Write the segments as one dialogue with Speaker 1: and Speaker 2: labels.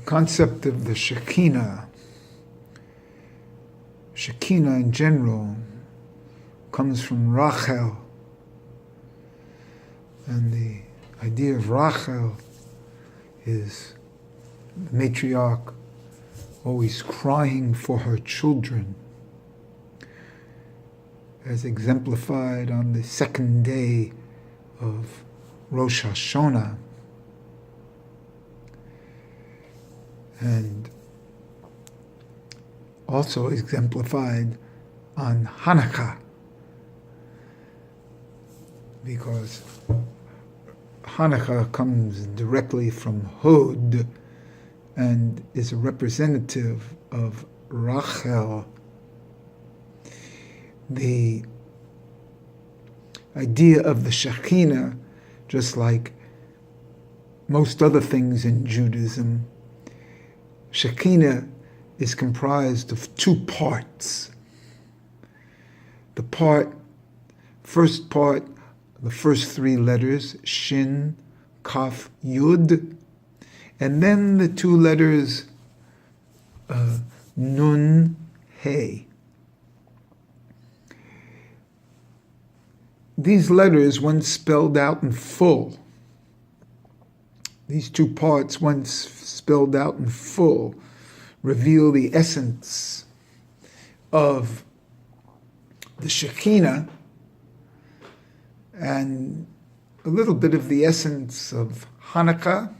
Speaker 1: The concept of the Shekinah in general, comes from Rachel. And the idea of Rachel is the matriarch always crying for her children, as exemplified on the second day of Rosh Hashanah. And also exemplified on Hanukkah, because Hanukkah comes directly from Hod and is a representative of Rachel. The idea of the Shekinah, just like most other things in Judaism, Shekinah is comprised of two parts. First part, the first three letters, Shin, Kaf, Yud, and then the two letters, Nun, He. These letters, once spelled out in full, these two parts, once spelled out in full, reveal the essence of the Shekinah and a little bit of the essence of Hanukkah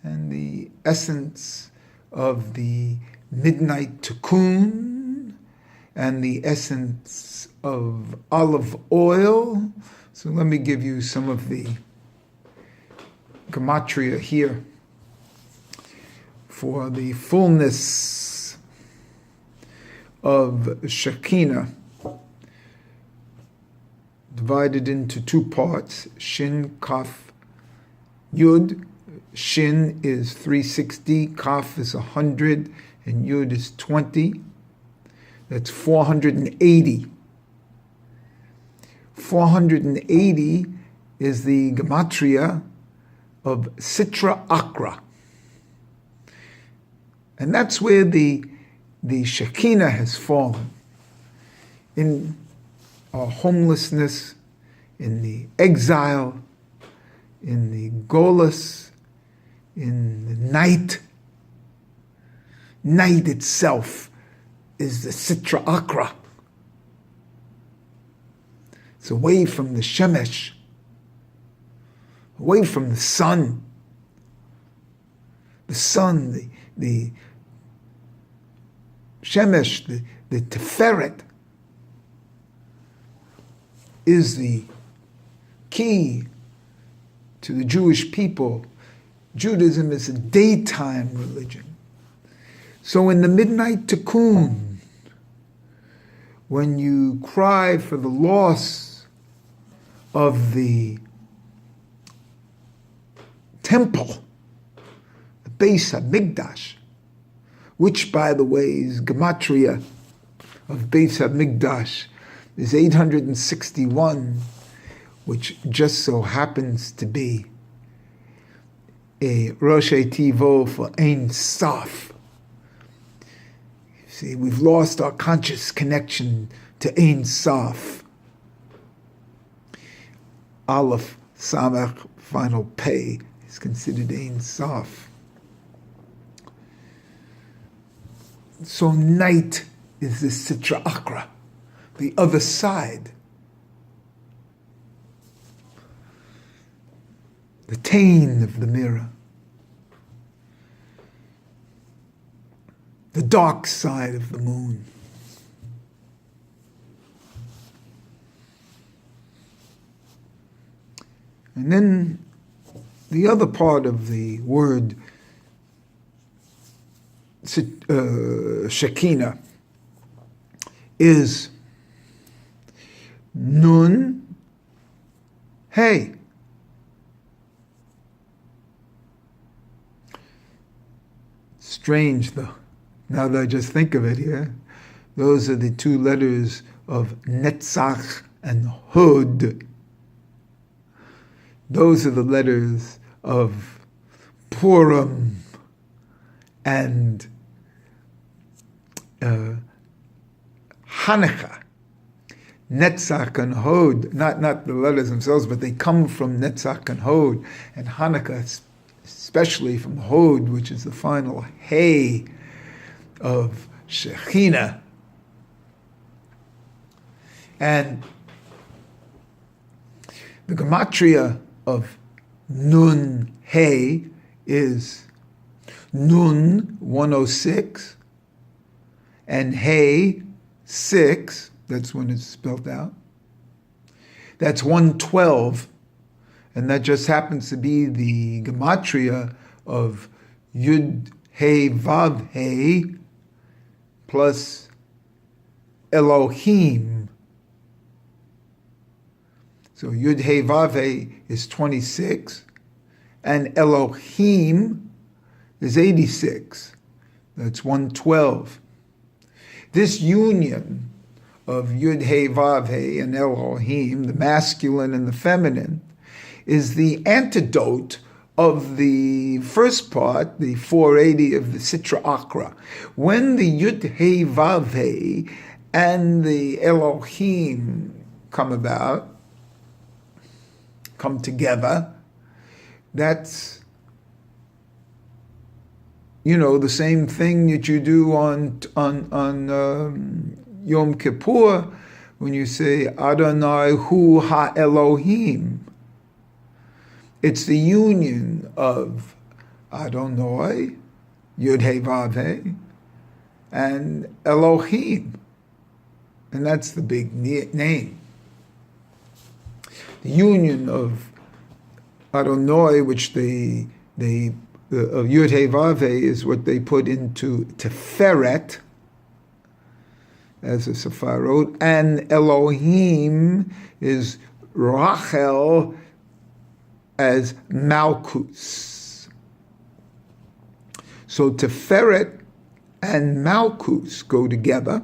Speaker 1: and the essence of the midnight Tikkun and the essence of olive oil. So let me give you some of the gematria here for the fullness of Shekinah, divided into two parts, Shin, Kaf, Yud. Shin is 360, Kaf is 100, and Yud is 20. That's 480. 480 is the gematria of Sitra Achra. And that's where the Shekinah has fallen. In our homelessness, in the exile, in the golus, in the night. Night itself is the Sitra Achra. It's away from the Shemesh, away from the sun. The sun, the Shemesh, the Teferet, is the key to the Jewish people. Judaism is a daytime religion. So in the midnight Tikkun, when you cry for the loss of the temple, the Beis HaMikdash, which, by the way, is gematria of Beis HaMikdash, is 861, which just so happens to be a Rosh Tivo for Ein Sof. See, we've lost our conscious connection to Ein Sof. Aleph, Samach, final Pei is considered Ein Sof. So night is the Sitra Achra, the other side. The tain of the mirror. The dark side of the moon. And then the other part of the word Shekinah is Nun, Hey. Strange, though, now that I just think of it here. Those are the two letters of Netzach and Hod. Those are the letters of Purim, and Hanukkah, Netzach and Hod, not the letters themselves, but they come from Netzach and Hod, and Hanukkah especially from Hod, which is the final Hey of Shekhinah. And the gematria of Nun Hey is Nun 106 and Hey 6. That's when it's spelled out. That's 112, and that just happens to be the gematria of Yud Hey Vav Hey plus Elohim. So Yud Hey Vav Hey is 26, and Elohim is 86. That's 112. This union of Yud Hey Vav Hey and Elohim, the masculine and the feminine, is the antidote of the first part, the 480 of the Sitra Akra. When the Yud Hey Vav Hey and the Elohim come together, that's, the same thing that you do on Yom Kippur when you say Adonai Hu Ha Elohim. It's the union of Adonai, Yud Hey Vav Hey, and Elohim, and that's the big name. The union of Adonai, which Yud Hey Vav Hey is what they put into Teferet as a Sepharot, and Elohim is Rachel as Malchus. So Teferet and Malchus go together,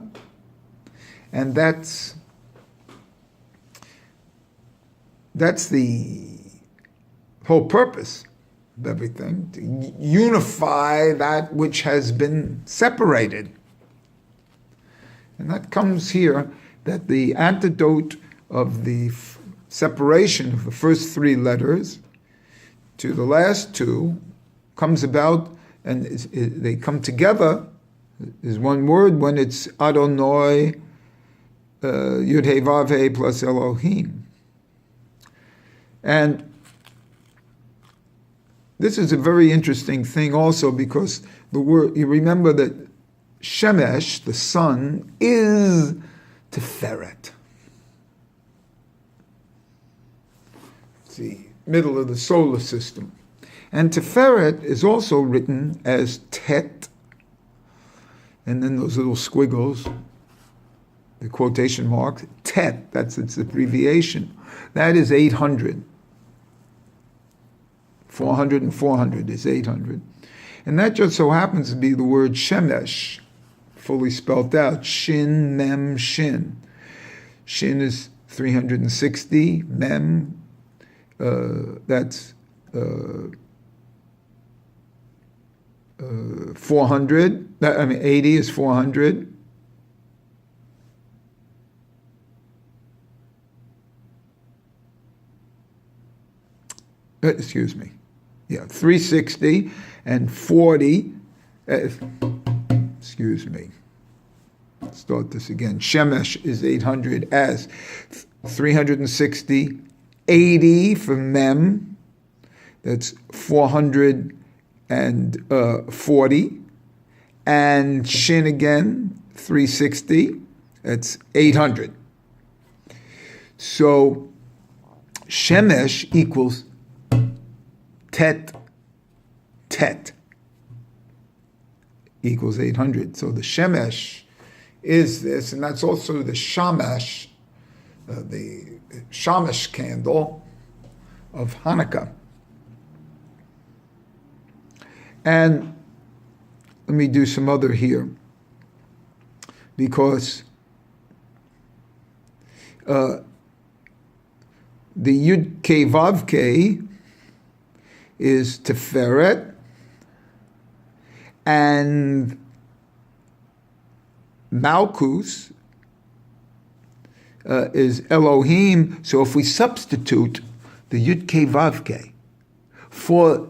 Speaker 1: and that's the whole purpose of everything, to unify that which has been separated. And that comes here, that the antidote of the separation of the first three letters to the last two comes about, and they come together, is one word, when it's Adonai, Yud Hey Vav Hey plus Elohim. And this is a very interesting thing also, because the word, you remember that Shemesh, the sun, is Teferet. It's the middle of the solar system. And Teferet is also written as Tet, and then those little squiggles, the quotation marks, Tet, that's its abbreviation. That is 800. 400 and 400 is 800. And that just so happens to be the word Shemesh, fully spelt out, Shin, Mem, Shin. Shin is 360, Mem, that's 400, 80 is 400. Excuse me. Yeah, 360 and 40. Excuse me. Let's start this again. Shemesh is 800 as 360, 80 for Mem, that's 440, and Shin again, 360, that's 800. So Shemesh equals Tet equals 800. So the Shemesh is this, and that's also the Shamash, the Shamash candle of Hanukkah. And let me do some other here, because the Yud Kei Vav Kei is Teferet, and Malkus is Elohim. So if we substitute the Yud Kei Vav Kei for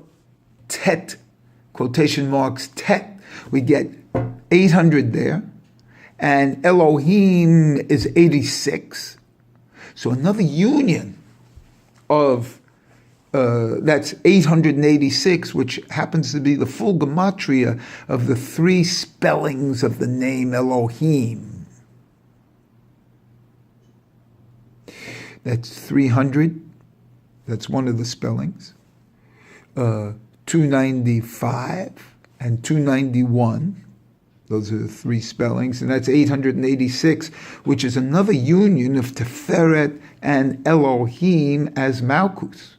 Speaker 1: Tet, quotation marks Tet, we get 800 there, and Elohim is 86. So another union of that's 886, which happens to be the full gematria of the three spellings of the name Elohim. That's 300. That's one of the spellings. 295 and 291. Those are the three spellings. And that's 886, which is another union of Teferet and Elohim as Malkus.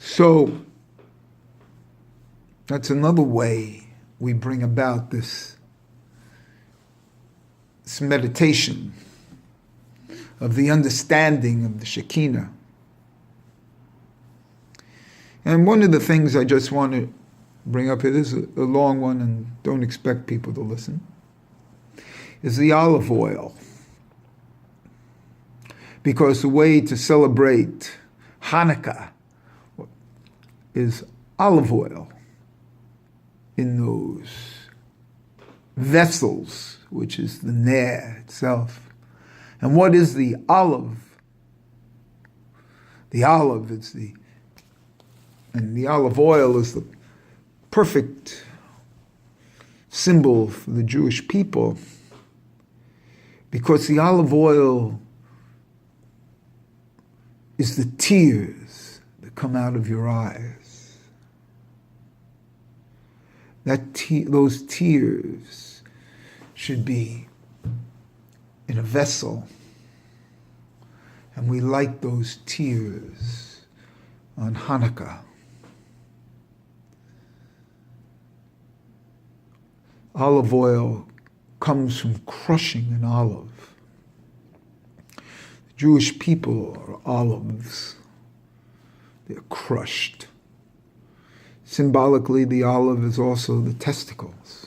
Speaker 1: So that's another way we bring about this meditation of the understanding of the Shekinah. And one of the things I just want to bring up, it is a long one and don't expect people to listen, is the olive oil. Because the way to celebrate Hanukkah is olive oil in those vessels, which is the ner itself. And what is the olive? The olive is and the olive oil is the perfect symbol for the Jewish people, because the olive oil is the tears that come out of your eyes. Those tears should be in a vessel, and we light those tears on Hanukkah. Olive oil comes from crushing an olive. The Jewish people are olives. They're crushed. Symbolically, the olive is also the testicles.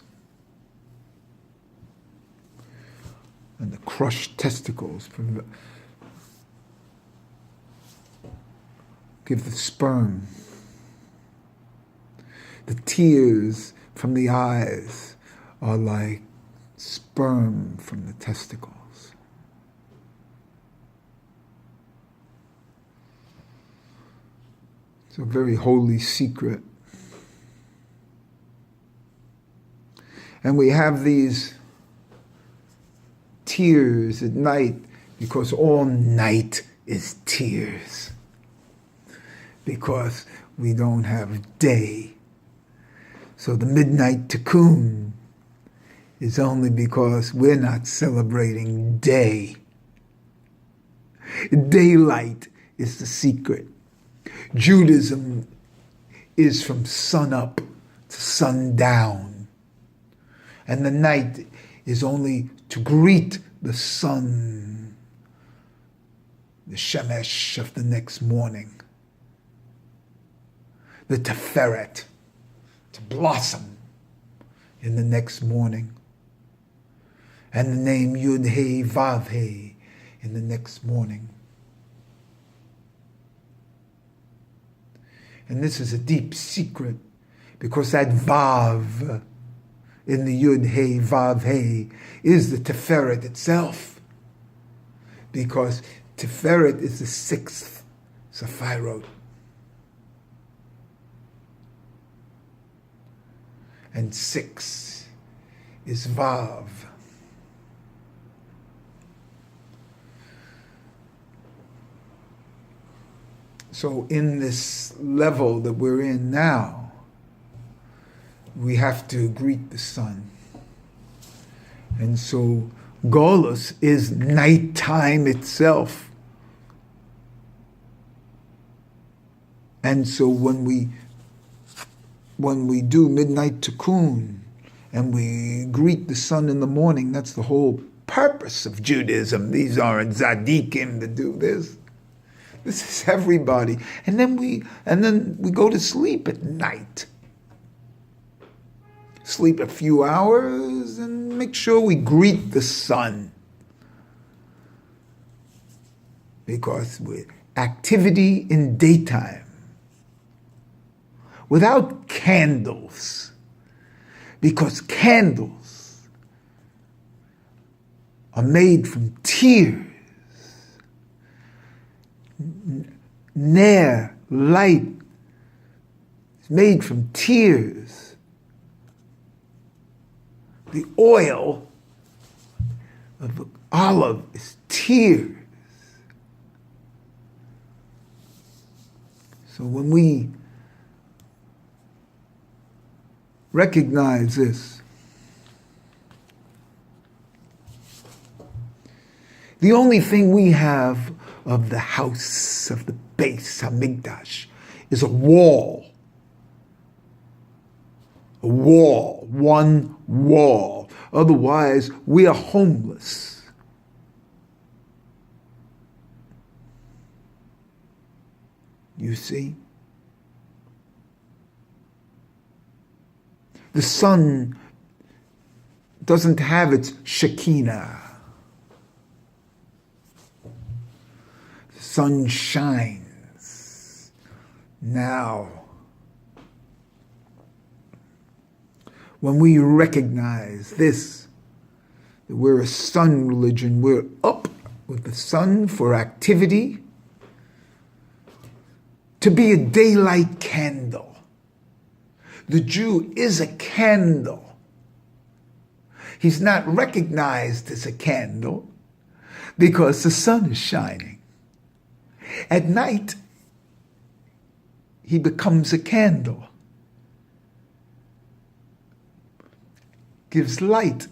Speaker 1: And the crushed testicles give the sperm. The tears from the eyes are like sperm from the testicles. It's a very holy secret. And we have these tears at night because all night is tears. Because we don't have day. So the midnight tikkun is only because we're not celebrating day. Daylight is the secret. Judaism is from sun up to sundown. And the night is only to greet the sun, the shemesh of the next morning. The teferet, to blossom in the next morning. And the name Yud Hey Vav Hey in the next morning. And this is a deep secret, because that Vav in the Yud Hey Vav Hey is the Teferet itself. Because Teferet is the sixth Sephirot. And 6 is Vav. So in this level that we're in now, we have to greet the sun. And so Golus is nighttime itself. And so when we do midnight tikkun and we greet the sun in the morning, that's the whole purpose of Judaism. These aren't tzaddikim that do this. This is everybody. And then we go to sleep at night. Sleep a few hours and make sure we greet the sun. Because with activity in daytime, without candles, because candles are made from tears. Ner, light, is made from tears. The oil of the olive is tears. So when we recognize this, the only thing we have of the house of the Beis Hamikdash is a wall. A wall, one wall. Otherwise, we are homeless. You see? The sun doesn't have its Shekinah. The sun shines now. When we recognize this, that we're a sun religion, we're up with the sun for activity, to be a daylight candle. The Jew is a candle. He's not recognized as a candle because the sun is shining. At night, he becomes a candle. Gives light.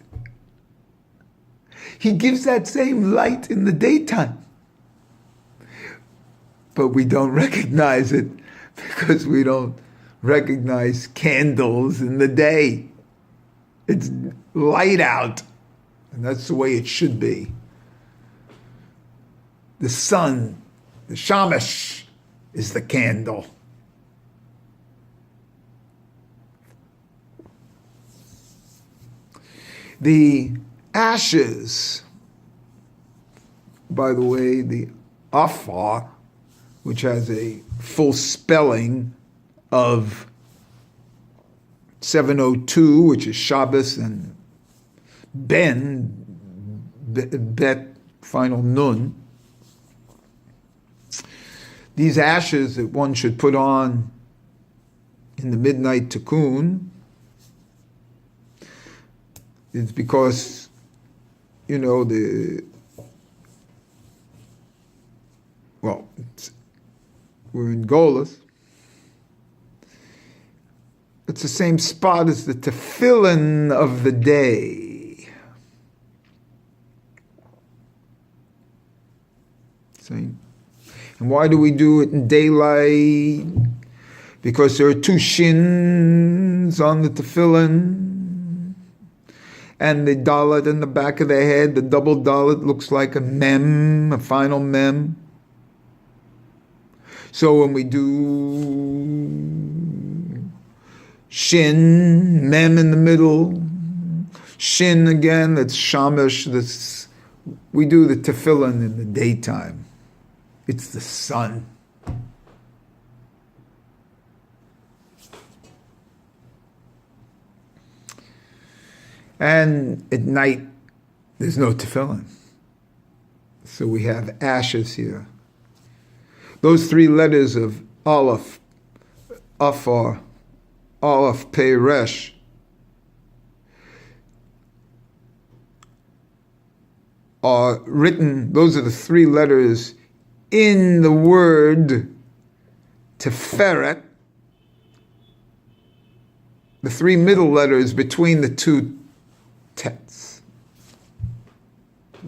Speaker 1: He gives that same light in the daytime. But we don't recognize it because we don't recognize candles in the day. It's light out, and that's the way it should be. The sun, the shamash, is the candle. The ashes, by the way, the afar, which has a full spelling of 702, which is Shabbos, and Bet, final Nun. These ashes that one should put on in the midnight tikkun is because, we're in Golas. It's the same spot as the tefillin of the day. See? And why do we do it in daylight? Because there are two shins on the tefillin, and the dalet in the back of the head, the double dalet, looks like a mem, a final mem. So when we do shin, mem in the middle, shin again, that's shamash, we do the tefillin in the daytime. It's the sun. And at night, there's no tefillin. So we have ashes here. Those three letters of Aleph, Afar, Aleph, Pei, Resh, are written, those are the three letters in the word Teferet, the three middle letters between the two tets,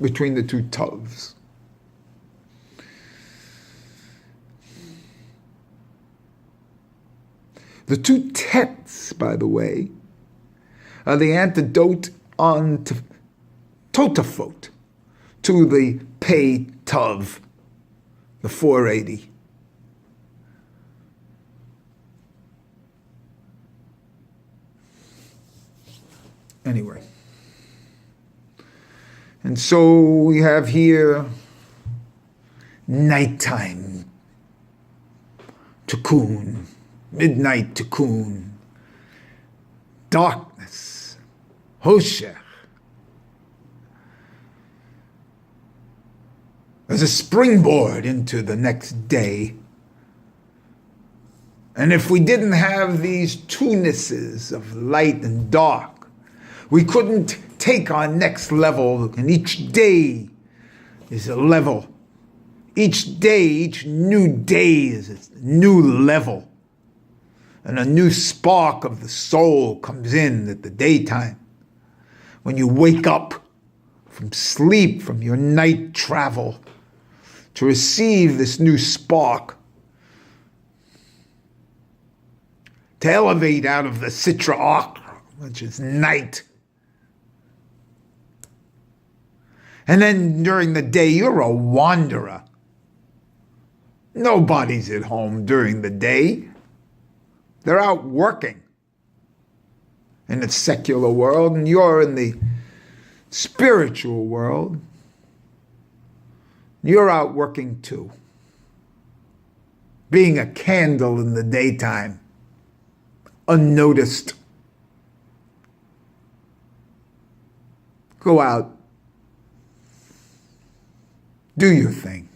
Speaker 1: between the two tovs. The two tets, by the way, are the antidote on Totafot to the Pei Tov, the 480. Anyway. And so we have here nighttime, tikkun, midnight tikkun, darkness, hoshech. As a springboard into the next day. And if we didn't have these two-nesses of light and dark, we couldn't take our next level, and each day is a level. Each day, each new day is a new level. And a new spark of the soul comes in at the daytime. When you wake up from sleep, from your night travel, to receive this new spark, to elevate out of the Sitra Achra, which is night. And then during the day, you're a wanderer. Nobody's at home during the day. They're out working in the secular world, and you're in the spiritual world. You're out working too. Being a candle in the daytime, unnoticed. Go out. Do your thing.